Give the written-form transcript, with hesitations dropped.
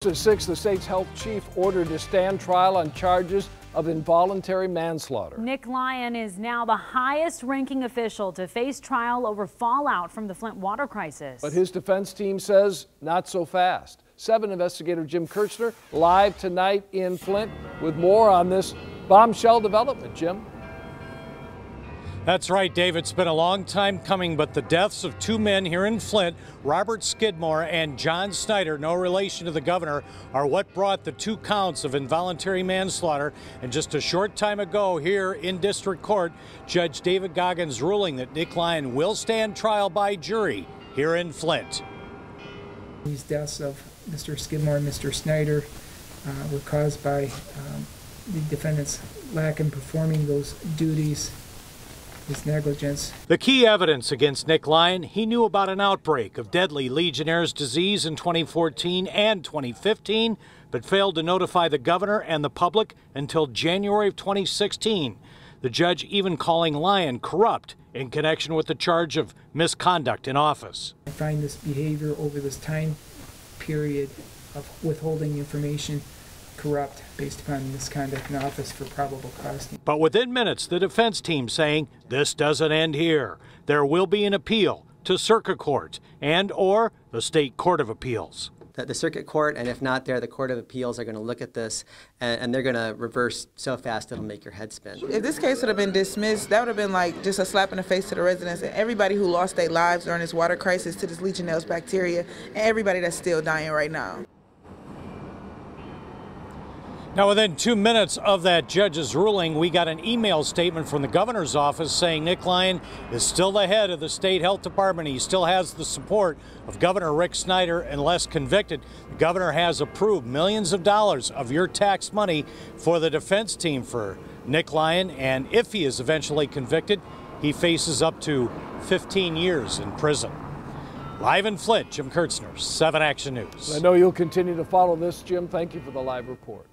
At 6, the state's health chief ordered to stand trial on charges of involuntary manslaughter. Nick Lyon is now the highest-ranking official to face trial over fallout from the Flint Water Crisis. But his defense team says not so fast. 7 investigator Jim Kirchner live tonight in Flint with more on this bombshell development. Jim? That's right, Dave. It's been a long time coming, but the deaths of 2 men here in Flint, Robert Skidmore and John Snyder, no relation to the governor, are what brought the 2 counts of involuntary manslaughter. And just a short time ago here in district court, Judge David Goggins ruling that Nick Lyon will stand trial by jury here in Flint. These deaths of Mr. Skidmore and Mr. Snyder were caused by the defendant's lack in performing those duties. His negligence. The key evidence against Nick Lyon, he knew about an outbreak of deadly Legionnaire's disease in 2014 and 2015, but failed to notify the governor and the public until January of 2016. The judge even calling Lyon corrupt in connection with the charge of misconduct in office. I find this behavior over this time period of withholding information corrupt based upon misconduct in office for probable cause. But within minutes, the defense team saying this doesn't end here. There will be an appeal to circuit court and or the state court of appeals. The circuit court, and if not there, the court of appeals are going to look at this and they're going to reverse so fast it'll make your head spin. If this case would have been dismissed, that would have been like just a slap in the face to the residents and everybody who lost their lives during this water crisis to this Legionnaires bacteria and everybody that's still dying right now. Now, within 2 minutes of that judge's ruling, we got an email statement from the governor's office saying Nick Lyon is still the head of the state health department. He still has the support of Governor Rick Snyder unless convicted. The governor has approved millions of dollars of your tax money for the defense team for Nick Lyon. And if he is eventually convicted, he faces up to 15 years in prison. Live in Flint, Jim Kirchner, 7 Action News. I know you'll continue to follow this, Jim. Thank you for the live report.